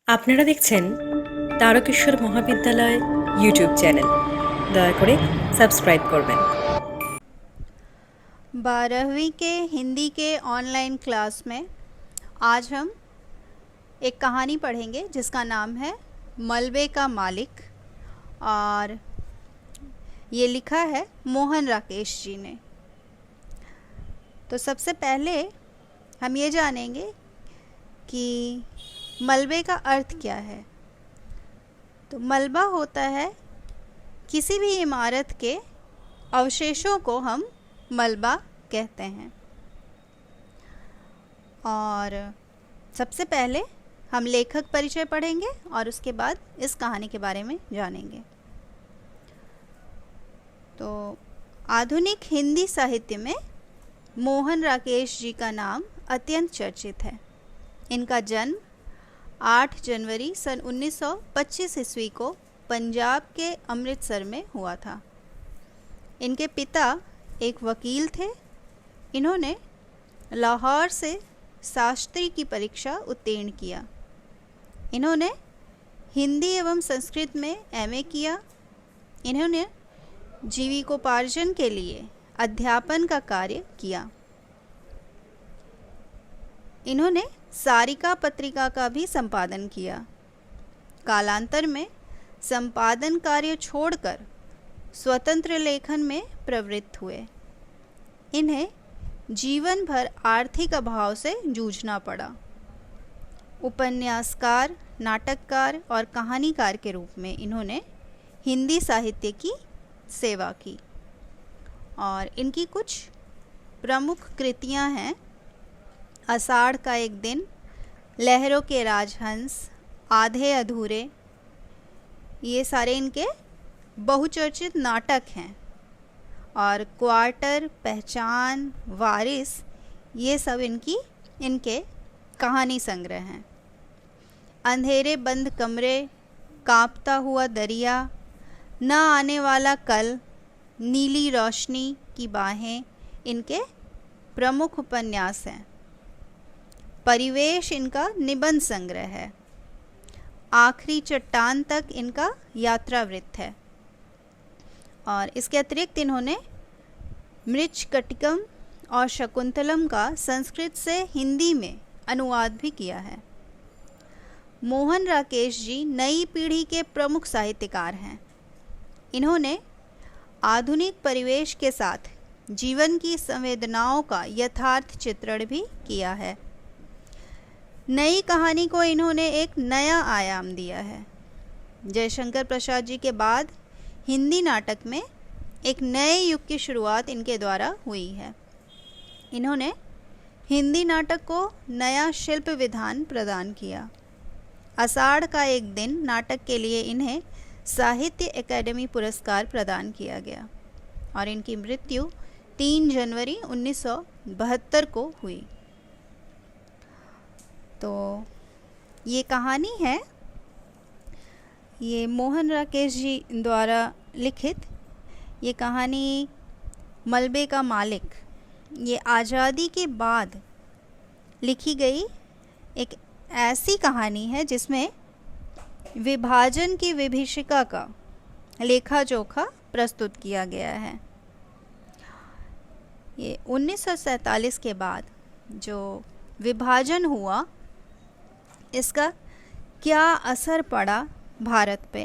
আপনারা দেখছেন তারকেশ্বর মহাবিদ্যালয় ইউটিউব চ্যানেল। দয়া করে সাবস্ক্রাইব করবেন। 12वीं के हिंदी के ऑनलाइन क्लास में आज हम एक कहानी पढ़ेंगे जिसका नाम है मलबे का मालिक, और ये लिखा है मोहन राकेश जी ने। तो सबसे पहले हम ये जानेंगे कि मलबे का अर्थ क्या है। तो मलबा होता है किसी भी इमारत के अवशेषों को हम मलबा कहते हैं। और सबसे पहले हम लेखक परिचय पढ़ेंगे और उसके बाद इस कहानी के बारे में जानेंगे। तो आधुनिक हिंदी साहित्य में मोहन राकेश जी का नाम अत्यंत चर्चित है। इनका जन्म 8 जनवरी सन 1925 ईस्वी को पंजाब के अमृतसर में हुआ था। इनके पिता एक वकील थे। इन्होंने लाहौर से शास्त्री की परीक्षा उत्तीर्ण किया। इन्होंने हिंदी एवं संस्कृत में एमए किया। इन्होंने जीविकोपार्जन के लिए अध्यापन का कार्य किया। इन्होंने सारिका पत्रिका का भी संपादन किया। कालांतर में संपादन कार्य छोड़कर स्वतंत्र लेखन में प्रवृत्त हुए। इन्हें जीवन भर आर्थिक अभाव से जूझना पड़ा। उपन्यासकार, नाटककार और कहानीकार के रूप में इन्होंने हिंदी साहित्य की सेवा की। और इनकी कुछ प्रमुख कृतियां हैं: आषाढ़ का एक दिन, लहरों के राजहंस, आधे अधूरे। ये सारे इनके बहुचर्चित नाटक हैं। और क्वार्टर, पहचान, वारिस, ये सब इनके कहानी संग्रह हैं। अंधेरे बंद कमरे, कांपता हुआ दरिया, न आने वाला कल, नीली रोशनी की बाहें इनके प्रमुख उपन्यास हैं। परिवेश इनका निबंध संग्रह है। आखिरी चट्टान तक इनका यात्रावृत्त है। और इसके अतिरिक्त इन्होंने मृच्छकटिकम और शकुंतलम का संस्कृत से हिंदी में अनुवाद भी किया है। मोहन राकेश जी नई पीढ़ी के प्रमुख साहित्यकार हैं। इन्होंने आधुनिक परिवेश के साथ जीवन की संवेदनाओं का यथार्थ चित्रण भी किया है। नई कहानी को इन्होंने एक नया आयाम दिया है। जयशंकर प्रसाद जी के बाद हिंदी नाटक में एक नए युग की शुरुआत इनके द्वारा हुई है। इन्होंने हिंदी नाटक को नया शिल्प विधान प्रदान किया। आषाढ़ का एक दिन नाटक के लिए इन्हें साहित्य अकादमी पुरस्कार प्रदान किया गया। और इनकी मृत्यु 3 जनवरी 1972 को हुई। तो ये कहानी है, ये मोहन राकेश जी द्वारा लिखित ये कहानी मलबे का मालिक, ये आज़ादी के बाद लिखी गई एक ऐसी कहानी है जिसमें विभाजन की विभीषिका का लेखा जोखा प्रस्तुत किया गया है। ये 1947 के बाद जो विभाजन हुआ, इसका क्या असर पड़ा भारत पे,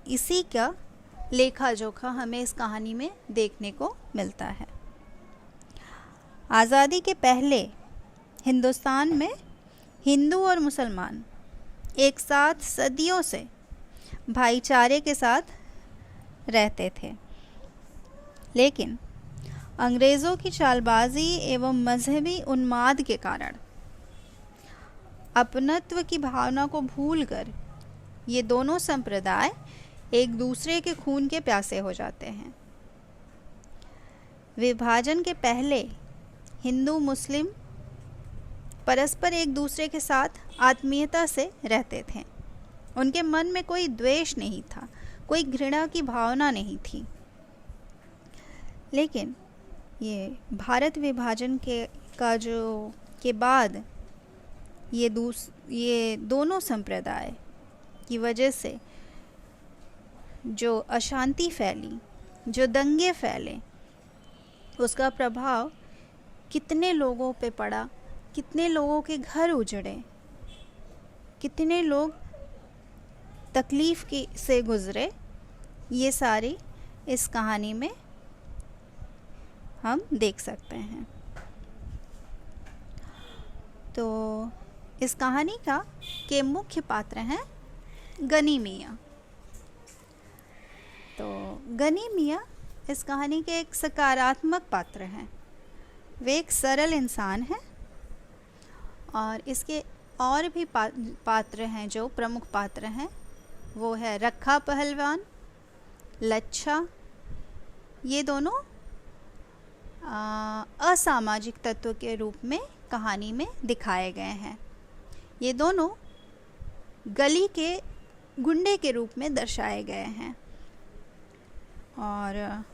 इसी का लेखा जोखा हमें इस कहानी में देखने को मिलता है। आज़ादी के पहले हिंदुस्तान में हिंदू और मुसलमान एक साथ सदियों से भाईचारे के साथ रहते थे। लेकिन अंग्रेज़ों की चालबाजी एवं मजहबी उन्माद के कारण अपनत्व की भावना को भूलकर ये दोनों संप्रदाय एक दूसरे के खून के प्यासे हो जाते हैं। विभाजन के पहले हिंदू मुस्लिम परस्पर एक दूसरे के साथ आत्मीयता से रहते थे। उनके मन में कोई द्वेष नहीं था, कोई घृणा की भावना नहीं थी। लेकिन ये भारत विभाजन के बाद ये ये दोनों संप्रदाय की वजह से जो अशांति फैली, जो दंगे फैले, उसका प्रभाव कितने लोगों पे पड़ा, कितने लोगों के घर उजड़े, कितने लोग तकलीफ़ की से गुज़रे, ये सारी इस कहानी में हम देख सकते हैं। तो इस कहानी के मुख्य पात्र हैं गनी मियाँ। तो गनी मियाँ इस कहानी के एक सकारात्मक पात्र हैं। वे एक सरल इंसान हैं और इसके और भी पात्र हैं जो प्रमुख पात्र हैं। वो है रखा पहलवान, लच्छा। ये दोनों असामाजिक तत्व के रूप में कहानी में दिखाए गए हैं। ये दोनों गली के गुंडे के रूप में दर्शाए गए हैं और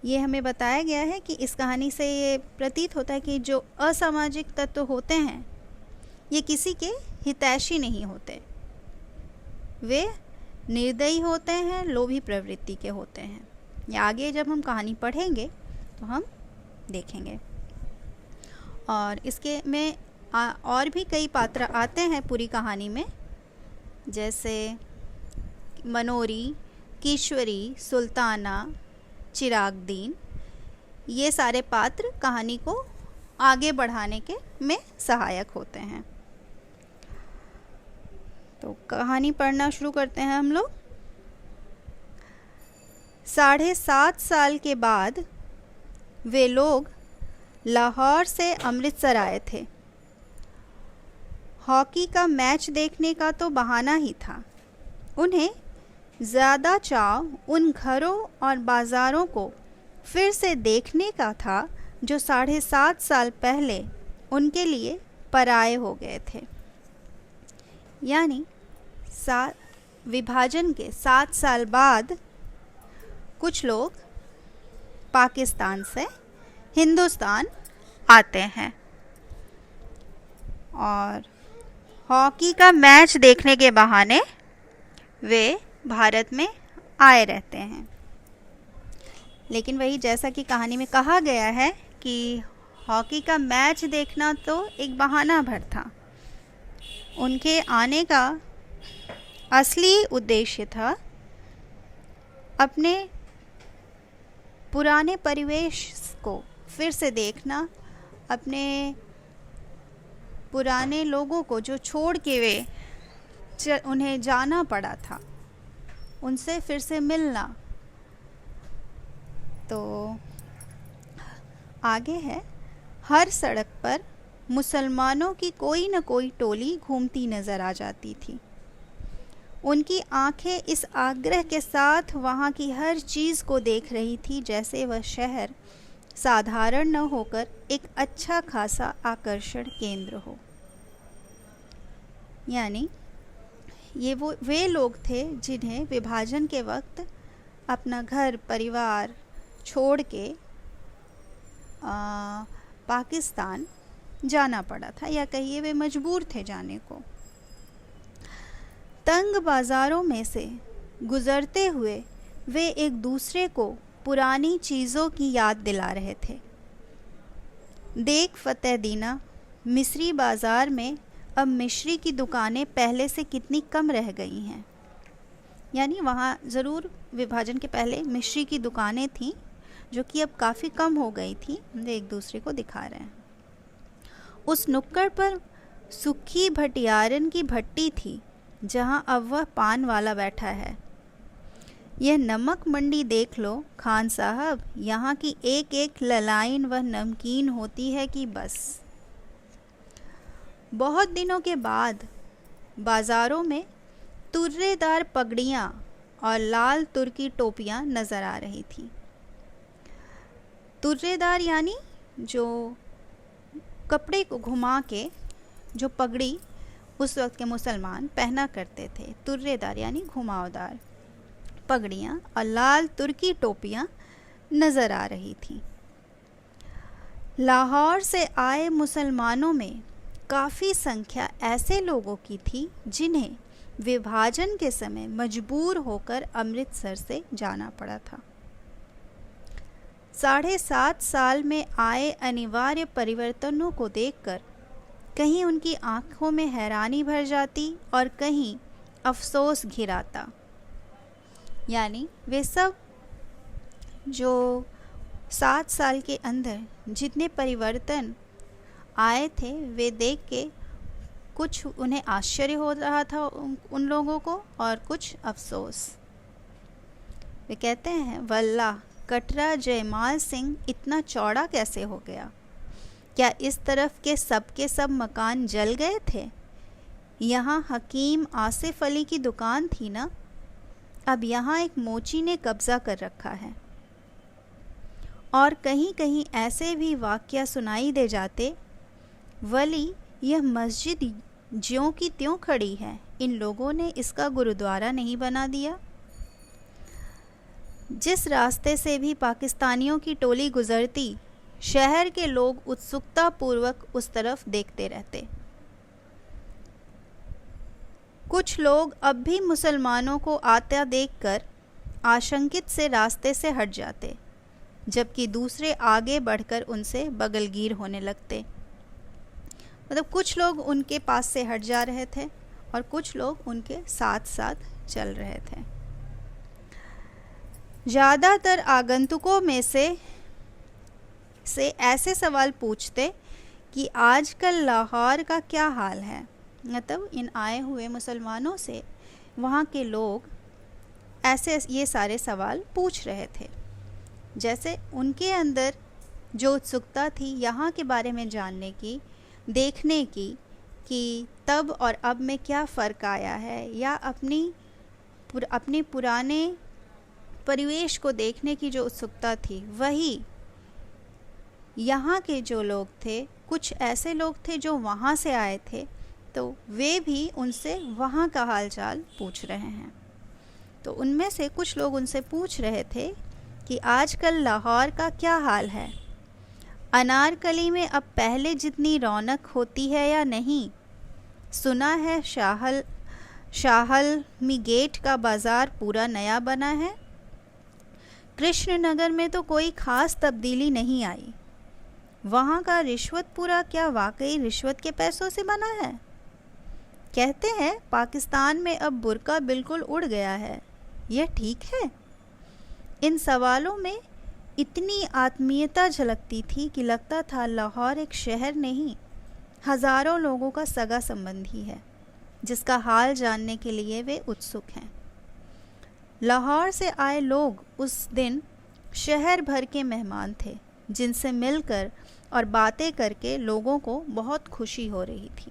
ये हमें बताया गया है कि इस कहानी से ये प्रतीत होता है कि जो असामाजिक तत्व होते हैं ये किसी के हितैषी नहीं होते। वे निर्दयी होते हैं, लोभी प्रवृत्ति के होते हैं। ये आगे जब हम कहानी पढ़ेंगे तो हम देखेंगे। और इसके में और भी कई पात्र आते हैं पूरी कहानी में, जैसे मनोरी, किश्वरी, सुल्ताना, चिरागदीन। ये सारे पात्र कहानी को आगे बढ़ाने के में सहायक होते हैं। तो कहानी पढ़ना शुरू करते हैं हम लोग। 7.5 साल के बाद वे लोग लाहौर से अमृतसर आए थे। हॉकी का मैच देखने का तो बहाना ही था। उन्हें ज़्यादा चाव उन घरों और बाज़ारों को फिर से देखने का था जो 7.5 साल पहले उनके लिए पराये हो गए थे। यानी विभाजन के 7 साल बाद कुछ लोग पाकिस्तान से हिंदुस्तान आते हैं और हॉकी का मैच देखने के बहाने वे भारत में आए रहते हैं। लेकिन वही जैसा कि कहानी में कहा गया है कि हॉकी का मैच देखना तो एक बहाना भर था। उनके आने का असली उद्देश्य था अपने पुराने परिवेश को फिर से देखना, अपने पुराने लोगों को जो छोड़ के वे उन्हें जाना पड़ा था, उनसे फिर से मिलना। तो आगे है, हर सड़क पर मुसलमानों की कोई न कोई टोली घूमती नज़र आ जाती थी। उनकी आंखें इस आग्रह के साथ वहाँ की हर चीज़ को देख रही थी जैसे वह शहर साधारण न होकर एक अच्छा खासा आकर्षण केंद्र हो। यानी ये वे लोग थे जिन्हें विभाजन के वक्त अपना घर परिवार छोड़ के पाकिस्तान जाना पड़ा था, या कहिए वे मजबूर थे जाने को। तंग बाज़ारों में से गुज़रते हुए वे एक दूसरे को पुरानी चीज़ों की याद दिला रहे थे। देख फतेह दीना, मिस्री बाज़ार में अब मिश्री की दुकानें पहले से कितनी कम रह गई हैं। यानी वहाँ ज़रूर विभाजन के पहले मिश्री की दुकानें थीं जो कि अब काफ़ी कम हो गई थी। वे एक दूसरे को दिखा रहे हैं। उस नुक्कड़ पर सुखी भटियारन की भट्टी थी जहाँ अब वह पान वाला बैठा है। यह नमक मंडी देख लो खान साहब, यहाँ की एक एक ललाइन व नमकीन होती है कि बस। बहुत दिनों के बाद बाज़ारों में तुर्रेदार पगड़ियाँ और लाल तुर्की टोपियाँ नज़र आ रही थीं। तुर्रेदार यानी जो कपड़े को घुमा के जो पगड़ी उस वक्त के मुसलमान पहना करते थे। तुर्रेदार यानी घुमावदार पगड़ियाँ और लाल तुर्की टोपियाँ नज़र आ रही थीं। लाहौर से आए मुसलमानों में काफ़ी संख्या ऐसे लोगों की थी जिन्हें विभाजन के समय मजबूर होकर अमृतसर से जाना पड़ा था। 7.5 साल में आए अनिवार्य परिवर्तनों को देखकर कहीं उनकी आंखों में हैरानी भर जाती और कहीं अफसोस घिराता। यानी वे सब जो 7 साल के अंदर जितने परिवर्तन आए थे वे देख के कुछ उन्हें आश्चर्य हो रहा था उन लोगों को और कुछ अफसोस। वे कहते हैं, वल्लाह कटरा जयमाल सिंह इतना चौड़ा कैसे हो गया? क्या इस तरफ के सब मकान जल गए थे? यहाँ हकीम आसिफ अली की दुकान थी ना, अब यहाँ एक मोची ने कब्जा कर रखा है। और कहीं कहीं ऐसे भी वाक़या सुनाई दे जाते, वली यह मस्जिद ज्यों की त्यों खड़ी है, इन लोगों ने इसका गुरुद्वारा नहीं बना दिया। जिस रास्ते से भी पाकिस्तानियों की टोली गुजरती, शहर के लोग उत्सुकता पूर्वक उस तरफ देखते रहते। कुछ लोग अब भी मुसलमानों को आता देखकर आशंकित से रास्ते से हट जाते, जबकि दूसरे आगे बढ़कर उनसे बगलगीर होने लगते। मतलब कुछ लोग उनके पास से हट जा रहे थे और कुछ लोग उनके साथ साथ चल रहे थे। ज़्यादातर आगंतुकों में से ऐसे सवाल पूछते कि आजकल लाहौर का क्या हाल है। मतलब इन आए हुए मुसलमानों से वहाँ के लोग ऐसे ये सारे सवाल पूछ रहे थे, जैसे उनके अंदर जो उत्सुकता थी यहाँ के बारे में जानने की, देखने की कि तब और अब में क्या फ़र्क आया है, या अपने पुराने परिवेश को देखने की जो उत्सुकता थी, वही यहाँ के जो लोग थे, कुछ ऐसे लोग थे जो वहाँ से आए थे, तो वे भी उनसे वहाँ का हालचाल पूछ रहे हैं। तो उनमें से कुछ लोग उनसे पूछ रहे थे कि आजकल लाहौर का क्या हाल है, अनारकली में अब पहले जितनी रौनक होती है या नहीं? सुना है शाहल गेट का बाज़ार पूरा नया बना है। कृष्णनगर में तो कोई ख़ास तब्दीली नहीं आई। वहाँ का रिश्वतपुरा क्या वाकई रिश्वत के पैसों से बना है? कहते हैं पाकिस्तान में अब बुर्का बिल्कुल उड़ गया है, यह ठीक है? इन सवालों में इतनी आत्मीयता झलकती थी कि लगता था लाहौर एक शहर नहीं, हज़ारों लोगों का सगा संबंधी है, जिसका हाल जानने के लिए वे उत्सुक हैं। लाहौर से आए लोग उस दिन शहर भर के मेहमान थे, जिनसे मिलकर और बातें करके लोगों को बहुत खुशी हो रही थी।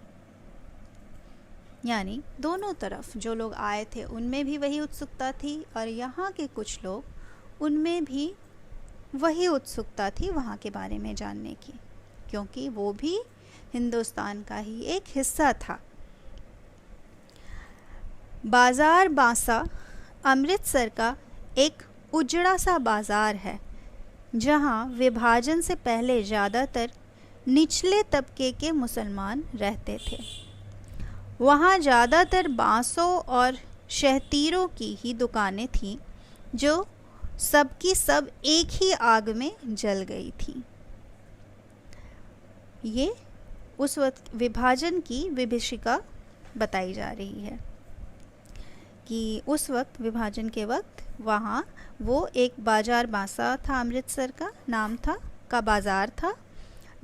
यानी दोनों तरफ जो लोग आए थे उनमें भी वही उत्सुकता थी, और यहाँ के कुछ लोग उनमें भी वही उत्सुकता थी वहाँ के बारे में जानने की, क्योंकि वो भी हिंदुस्तान का ही एक हिस्सा था। बाज़ार बांसा अमृतसर का एक उजड़ा सा बाज़ार है, जहाँ विभाजन से पहले ज़्यादातर निचले तबके के मुसलमान रहते थे। वहाँ ज़्यादातर बांसों और शहतीरों की ही दुकानें थीं, जो सबकी सब एक ही आग में जल गई थी। ये उस वक्त विभाजन की विभीषिका बताई जा रही है कि उस वक्त विभाजन के वक्त वहाँ वो एक बाज़ार बांसा था, अमृतसर का नाम का बाज़ार था,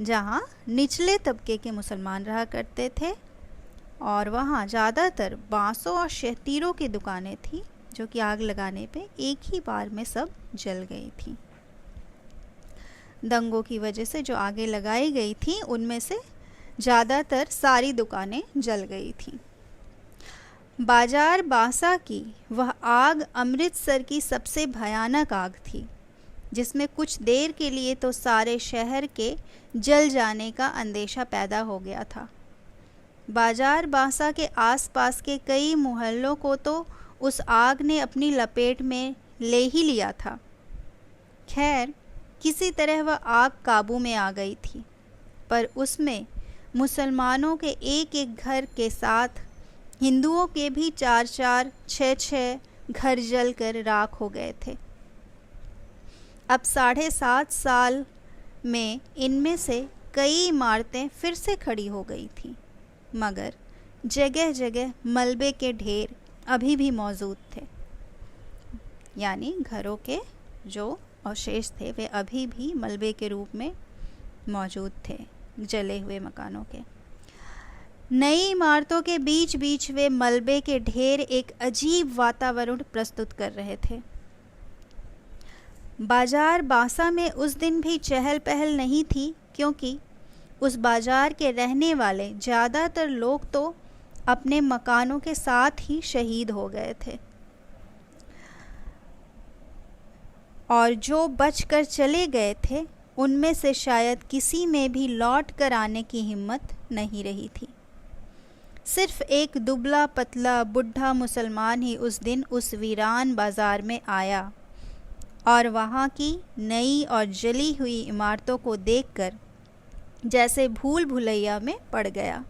जहाँ निचले तबके के मुसलमान रहा करते थे, और वहाँ ज़्यादातर बांसों और शहतीरों की दुकानें थीं, जो कि आग लगाने पे एक ही बार में सब जल गई थी। दंगों की वजह से जो आगे लगाई गई थी, उनमें से ज़्यादातर सारी दुकानें जल गई थीं। बाज़ार बांसा की वह आग अमृतसर की सबसे भयानक आग थी, जिसमें कुछ देर के लिए तो सारे शहर के जल जाने का अंदेशा पैदा हो गया था। बाज़ार बांसा के आसपास के कई मोहल्लों को तो उस आग ने अपनी लपेट में ले ही लिया था। खैर, किसी तरह वह आग काबू में आ गई थी, पर उसमें मुसलमानों के एक एक घर के साथ हिंदुओं के भी 4-4, 6-6 घर जलकर राख हो गए थे। अब 7.5 साल में इनमें से कई इमारतें फिर से खड़ी हो गई थीं, मगर जगह जगह मलबे के ढेर अभी भी मौजूद थे। यानी घरों के जो अवशेष थे वे अभी भी मलबे के रूप में मौजूद थे, जले हुए मकानों के। नई इमारतों के बीच बीच वे मलबे के ढेर एक अजीब वातावरण प्रस्तुत कर रहे थे। बाजार बासा में उस दिन भी चहल पहल नहीं थी, क्योंकि उस बाजार के रहने वाले ज़्यादातर लोग तो अपने मकानों के साथ ही शहीद हो गए थे, और जो बचकर चले गए थे उनमें से शायद किसी में भी लौट कर आने की हिम्मत नहीं रही थी। सिर्फ एक दुबला पतला बुढ़ा मुसलमान ही उस दिन उस वीरान बाजार में आया और वहाँ की नई और जली हुई इमारतों को देखकर जैसे भूल भुलैया में पड़ गया।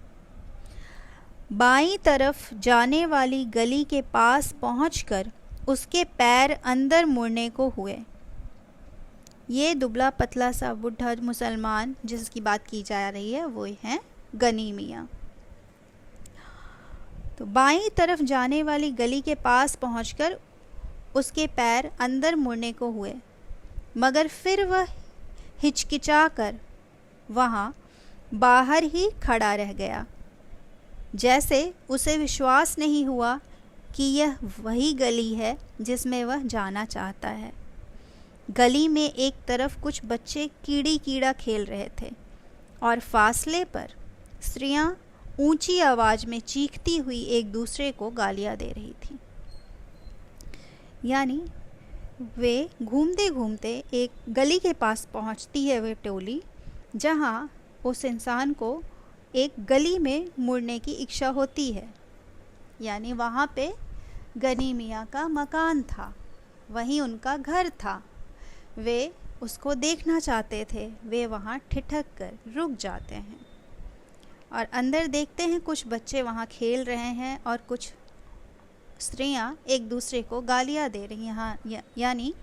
बाईं तरफ जाने वाली गली के पास पहुंचकर उसके पैर अंदर मुड़ने को हुए। ये दुबला पतला सा बुढ़ा मुसलमान जिसकी बात की जा रही है वो हैं गनी मियाँ। तो बाईं तरफ जाने वाली गली के पास पहुंचकर उसके पैर अंदर मुड़ने को हुए, मगर फिर वह हिचकिचाकर वहाँ बाहर ही खड़ा रह गया, जैसे उसे विश्वास नहीं हुआ कि यह वही गली है जिसमें वह जाना चाहता है। गली में एक तरफ कुछ बच्चे कीड़ी कीड़ा खेल रहे थे और फासले पर स्त्रियां ऊंची आवाज में चीखती हुई एक दूसरे को गालियां दे रही थी। यानी वे घूमते घूमते एक गली के पास पहुंचती है वे टोली, जहां उस इंसान को एक गली में मुड़ने की इच्छा होती है। यानी वहाँ पे गनी मियाँ का मकान था, वहीं उनका घर था। वे उसको देखना चाहते थे। वे वहाँ ठिठक कर रुक जाते हैं और अंदर देखते हैं कुछ बच्चे वहाँ खेल रहे हैं और कुछ स्त्रियाँ एक दूसरे को गालियाँ दे रही हैं। यानी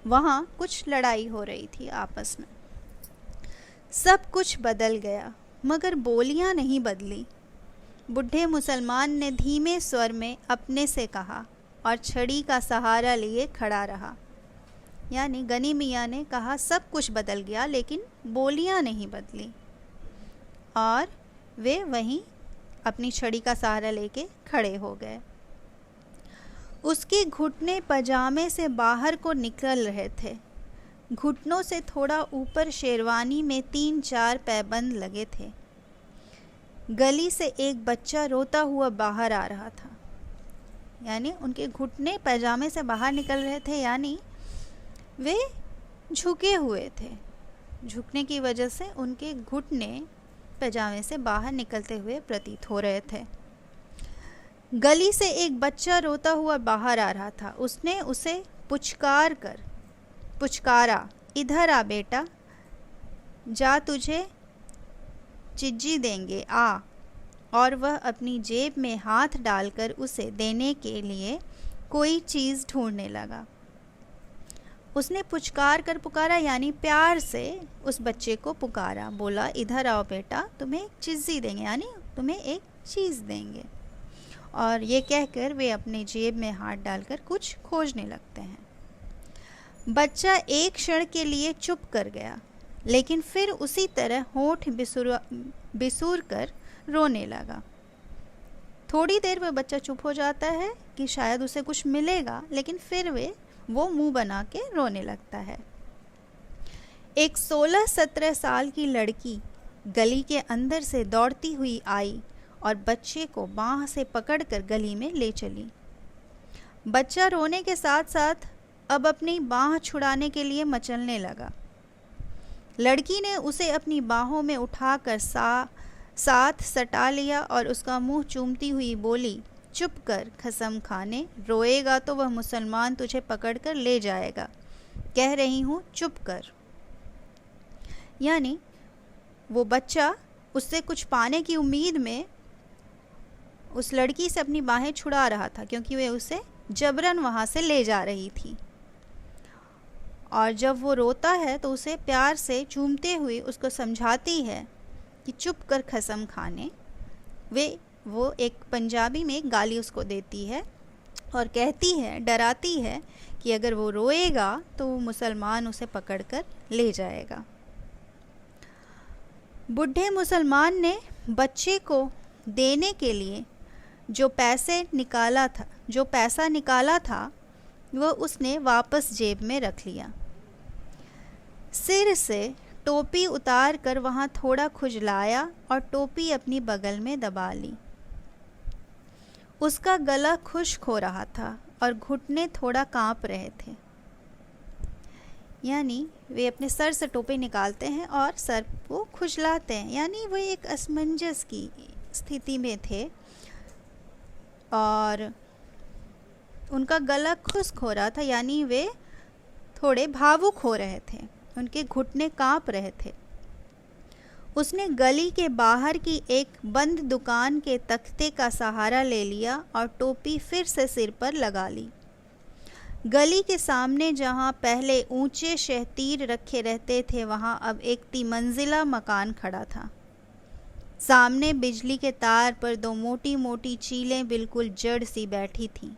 वहाँ कुछ लड़ाई हो रही थी आपस में। सब कुछ बदल गया, मगर बोलियां नहीं बदली। बुढ़े मुसलमान ने धीमे स्वर में अपने से कहा और छड़ी का सहारा लिए खड़ा रहा। यानी गनी मियाँ ने कहा सब कुछ बदल गया, लेकिन बोलियां नहीं बदली, और वे वहीं अपनी छड़ी का सहारा लेके खड़े हो गए। उसके घुटने पजामे से बाहर को निकल रहे थे। घुटनों से थोड़ा ऊपर शेरवानी में 3-4 पैबंद लगे थे। गली से एक बच्चा रोता हुआ बाहर आ रहा था। यानी उनके घुटने पैजामे से बाहर निकल रहे थे, यानी वे झुके हुए थे। झुकने की वजह से उनके घुटने पैजामे से बाहर निकलते हुए प्रतीत हो रहे थे। गली से एक बच्चा रोता हुआ बाहर आ रहा था। उसने उसे पुचकारा, इधर आ बेटा, जा तुझे चिज्जी देंगे, आ। और वह अपनी जेब में हाथ डालकर उसे देने के लिए कोई चीज़ ढूंढने लगा। उसने पुचकार कर पुकारा, यानी प्यार से उस बच्चे को पुकारा, बोला इधर आओ बेटा, तुम्हें एक चिज्जी देंगे, यानी तुम्हें एक चीज़ देंगे। और ये कहकर वे अपने जेब में हाथ डालकर कुछ खोजने लगते हैं। बच्चा एक क्षण के लिए चुप कर गया, लेकिन फिर उसी तरह होंठ बिसूर कर रोने लगा। थोड़ी देर वह बच्चा चुप हो जाता है कि शायद उसे कुछ मिलेगा, लेकिन फिर वो मुंह बना के रोने लगता है। एक 16-17 साल की लड़की गली के अंदर से दौड़ती हुई आई और बच्चे को बाँह से पकड़कर गली में ले चली। बच्चा रोने के साथ साथ अब अपनी बाँह छुड़ाने के लिए मचलने लगा। लड़की ने उसे अपनी बाहों में उठाकर साथ सटा लिया और उसका मुंह चूमती हुई बोली, चुप कर खसम खाने, रोएगा तो वह मुसलमान तुझे पकड़कर ले जाएगा। कह रही हूँ चुप कर। यानी वो बच्चा उससे कुछ पाने की उम्मीद में उस लड़की से अपनी बाहें छुड़ा रहा था, क्योंकि वे उसे जबरन वहाँ से ले जा रही थी। और जब वो रोता है तो उसे प्यार से चूमते हुए उसको समझाती है कि चुप कर कसम खाने। वो एक पंजाबी में गाली उसको देती है और कहती है, डराती है कि अगर वो रोएगा तो मुसलमान उसे पकड़कर ले जाएगा। बूढ़े मुसलमान ने बच्चे को देने के लिए जो पैसा निकाला था वो उसने वापस जेब में रख लिया। सिर से टोपी उतार कर वहाँ थोड़ा खुजलाया और टोपी अपनी बगल में दबा ली। उसका गला खुश्क हो रहा था और घुटने थोड़ा कांप रहे थे। यानी वे अपने सर से टोपी निकालते हैं और सर को खुजलाते हैं, यानी वे एक असमंजस की स्थिति में थे और उनका गला खुश्क हो रहा था, यानी वे थोड़े भावुक हो रहे थे, उनके घुटने कांप रहे थे। उसने गली के बाहर की एक बंद दुकान के तख्ते का सहारा ले लिया और टोपी फिर से सिर पर लगा ली। गली के सामने जहां पहले ऊंचे शहतीर रखे रहते थे वहां अब एक 3 मंजिला मकान खड़ा था। सामने बिजली के तार पर 2 मोटी मोटी चीलें बिल्कुल जड़ सी बैठी थीं।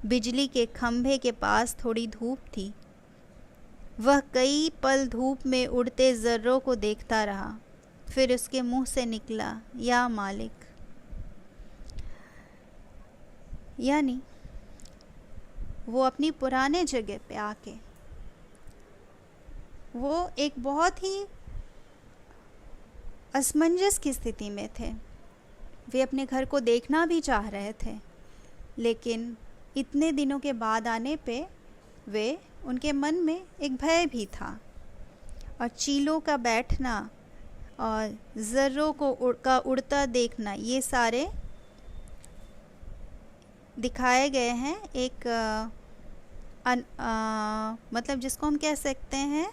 बिजली के खंभे के पास थोड़ी धूप थी। वह कई पल धूप में उड़ते जर्रों को देखता रहा, फिर उसके मुंह से निकला, या मालिक। यानी वो अपनी पुराने जगह पे आके वो एक बहुत ही असमंजस की स्थिति में थे। वे अपने घर को देखना भी चाह रहे थे, लेकिन इतने दिनों के बाद आने पे उनके मन में एक भय भी था। और चीलों का बैठना और ज़र्रों का उड़ता देखना, ये सारे दिखाए गए हैं एक मतलब जिसको हम कह सकते हैं,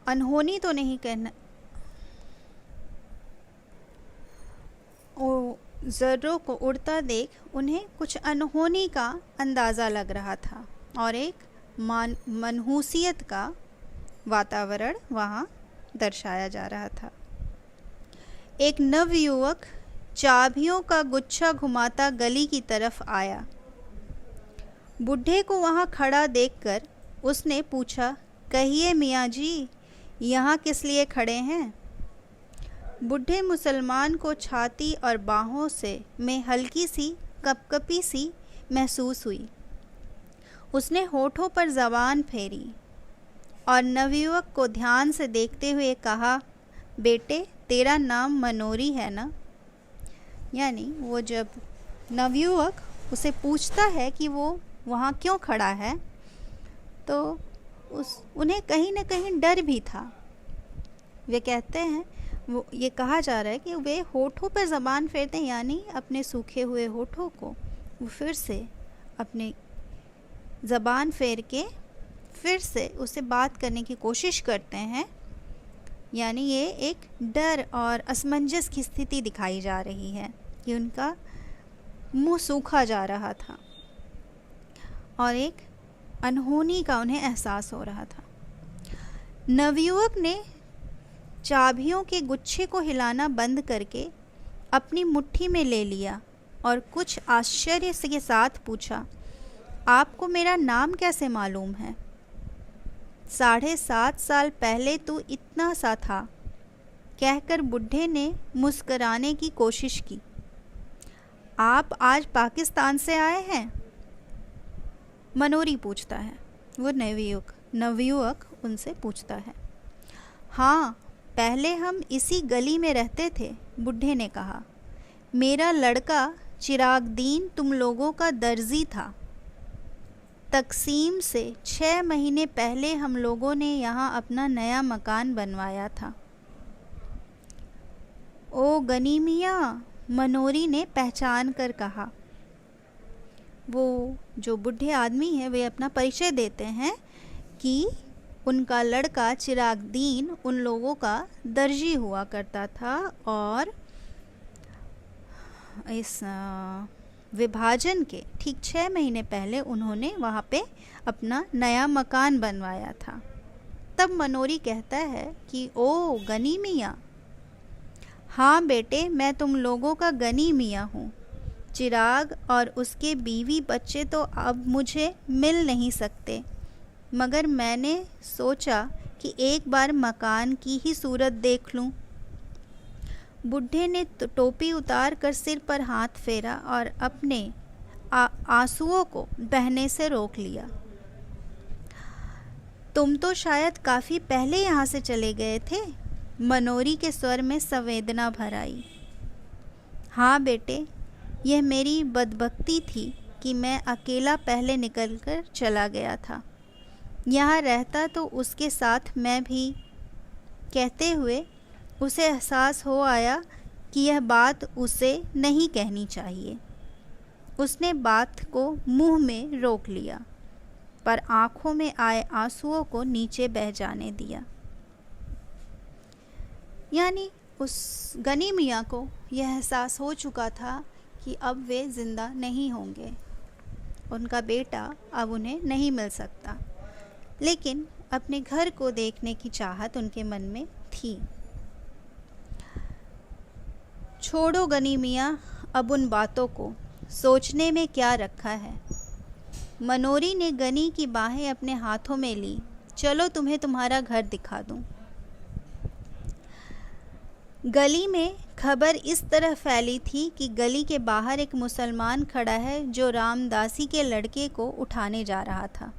अनहोनी तो नहीं कहना, ज़र्रों को उड़ता देख उन्हें कुछ अनहोनी का अंदाज़ा लग रहा था और एक मनहूसियत का वातावरण वहाँ दर्शाया जा रहा था। एक नवयुवक चाबियों का गुच्छा घुमाता गली की तरफ आया। बूढ़े को वहाँ खड़ा देखकर उसने पूछा, कहिए मियाँ जी, यहाँ किस लिए खड़े हैं? बूढ़े मुसलमान को छाती और बाहों में हल्की सी कपकपी सी महसूस हुई। उसने होठों पर ज़बान फेरी और नवयुवक को ध्यान से देखते हुए कहा, बेटे तेरा नाम मनोरी है ना? यानी वो जब नवयुवक उसे पूछता है कि वो वहाँ क्यों खड़ा है, तो उन्हें कहीं न कहीं डर भी था। वे कहते हैं, वो ये कहा जा रहा है कि वे होठों पर ज़बान फेरते हैं, यानी अपने सूखे हुए होठों को वो फिर से अपने ज़बान फेर के फिर से उससे बात करने की कोशिश करते हैं। यानी ये एक डर और असमंजस की स्थिति दिखाई जा रही है कि उनका मुंह सूखा जा रहा था और एक अनहोनी का उन्हें एहसास हो रहा था। नवयुवक ने चाबियों के गुच्छे को हिलाना बंद करके अपनी मुट्ठी में ले लिया और कुछ आश्चर्य के साथ पूछा, आपको मेरा नाम कैसे मालूम है? 7.5 साल पहले तो इतना सा था, कहकर बुढ़े ने मुस्कराने की कोशिश की। आप आज पाकिस्तान से आए हैं? मनोरी पूछता है। वो नवयुवक उनसे पूछता है। हाँ, पहले हम इसी गली में रहते थे, बुढ़े ने कहा। मेरा लड़का चिरागदीन तुम लोगों का दर्जी था। तकसीम से 6 महीने पहले हम लोगों ने यहाँ अपना नया मकान बनवाया था। ओ गनी मियाँ, मनोरी ने पहचान कर कहा। वो जो बुढ़े आदमी है वे अपना परिचय देते हैं कि उनका लड़का चिरागदीन उन लोगों का दर्जी हुआ करता था और इस विभाजन के ठीक 6 महीने पहले उन्होंने वहाँ पे अपना नया मकान बनवाया था। तब मनोरी कहता है कि ओ गनी मियाँ, हाँ बेटे, मैं तुम लोगों का गनी मियाँ हूँ। चिराग और उसके बीवी बच्चे तो अब मुझे मिल नहीं सकते, मगर मैंने सोचा कि एक बार मकान की ही सूरत देख लूं। बुढ़े ने टोपी उतार कर सिर पर हाथ फेरा और अपने आंसुओं को बहने से रोक लिया। तुम तो शायद काफ़ी पहले यहाँ से चले गए थे, मनोरी के स्वर में संवेदना भर आई। हाँ बेटे, यह मेरी बदबख्ती थी कि मैं अकेला पहले निकलकर चला गया था। यहाँ रहता तो उसके साथ मैं भी। कहते हुए उसे एहसास हो आया कि यह बात उसे नहीं कहनी चाहिए। उसने बात को मुंह में रोक लिया, पर आंखों में आए आंसुओं को नीचे बह जाने दिया। यानी उस गनी मियाँ को यह एहसास हो चुका था कि अब वे ज़िंदा नहीं होंगे, उनका बेटा अब उन्हें नहीं मिल सकता, लेकिन अपने घर को देखने की चाहत उनके मन में थी। छोड़ो गनी मियाँ, अब उन बातों को, सोचने में क्या रखा है। मनोरी ने गनी की बाहें अपने हाथों में ली। चलो तुम्हें तुम्हारा घर दिखा दूं। गली में खबर इस तरह फैली थी कि गली के बाहर एक मुसलमान खड़ा है जो रामदासी के लड़के को उठाने जा रहा था।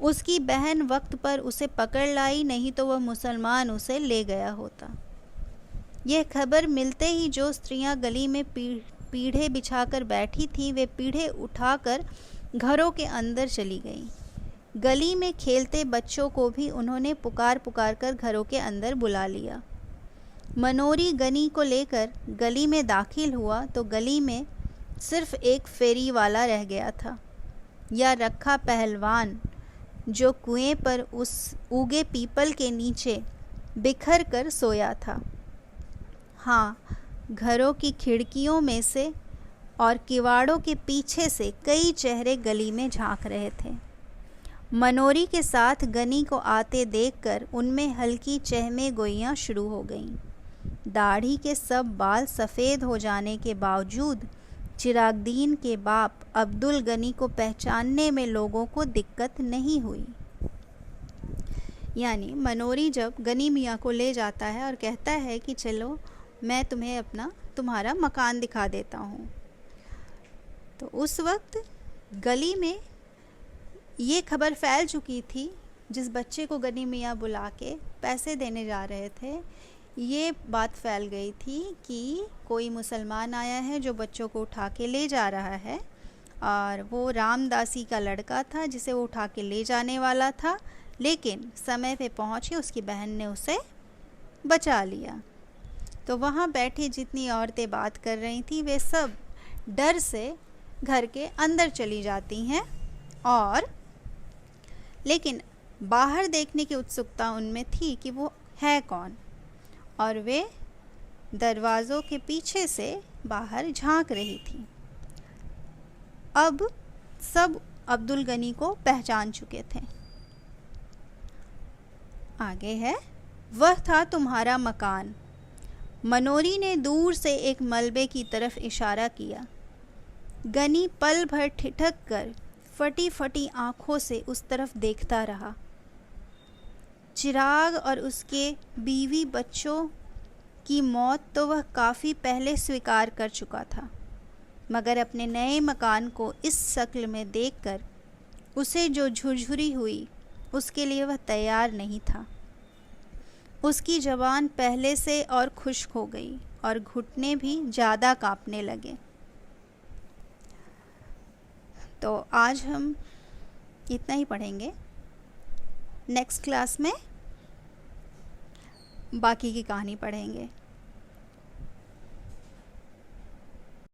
उसकी बहन वक्त पर उसे पकड़ लाई, नहीं तो वह मुसलमान उसे ले गया होता। यह खबर मिलते ही जो स्त्रियां गली में पीढ़े बिछाकर बैठी थीं, वे पीढ़े उठाकर घरों के अंदर चली गईं। गली में खेलते बच्चों को भी उन्होंने पुकार पुकार कर घरों के अंदर बुला लिया। मनोरी गनी को लेकर गली में दाखिल हुआ तो गली में सिर्फ एक फेरी वाला रह गया था, या रखा पहलवान, जो कुएं पर उस उगे पीपल के नीचे बिखर कर सोया था। हाँ, घरों की खिड़कियों में से और किवाड़ों के पीछे से कई चेहरे गली में झांक रहे थे। मनोरी के साथ गनी को आते देखकर उनमें हल्की चहमे गोइयाँ शुरू हो गईं। दाढ़ी के सब बाल सफ़ेद हो जाने के बावजूद चिरागदीन के बाप अब्दुल गनी को पहचानने में लोगों को दिक्कत नहीं हुई। यानी मनोरी जब गनी मियाँ को ले जाता है और कहता है कि चलो मैं तुम्हें तुम्हारा मकान दिखा देता हूँ, तो उस वक्त गली में ये खबर फैल चुकी थी। जिस बच्चे को गनी मियाँ बुला के पैसे देने जा रहे थे, ये बात फैल गई थी कि कोई मुसलमान आया है जो बच्चों को उठा के ले जा रहा है, और वो रामदासी का लड़का था जिसे वो उठा के ले जाने वाला था, लेकिन समय पे पहुँची उसकी बहन ने उसे बचा लिया। तो वहाँ बैठी जितनी औरतें बात कर रही थी, वे सब डर से घर के अंदर चली जाती हैं, और लेकिन बाहर देखने की उत्सुकता उनमें थी कि वो है कौन, और वे दरवाज़ों के पीछे से बाहर झांक रही थी। अब सब अब्दुल गनी को पहचान चुके थे। आगे है, वह था तुम्हारा मकान। मनोरी ने दूर से एक मलबे की तरफ इशारा किया। गनी पल भर ठिठक कर फटी फटी आंखों से उस तरफ देखता रहा। चिराग और उसके बीवी बच्चों की मौत तो वह काफ़ी पहले स्वीकार कर चुका था, मगर अपने नए मकान को इस शक्ल में देखकर उसे जो झुरझुरी हुई, उसके लिए वह तैयार नहीं था। उसकी ज़बान पहले से और खुश्क हो गई और घुटने भी ज़्यादा कांपने लगे। तो आज हम इतना ही पढ़ेंगे। नेक्स्ट क्लास में बाकी की कहानी पढ़ेंगे।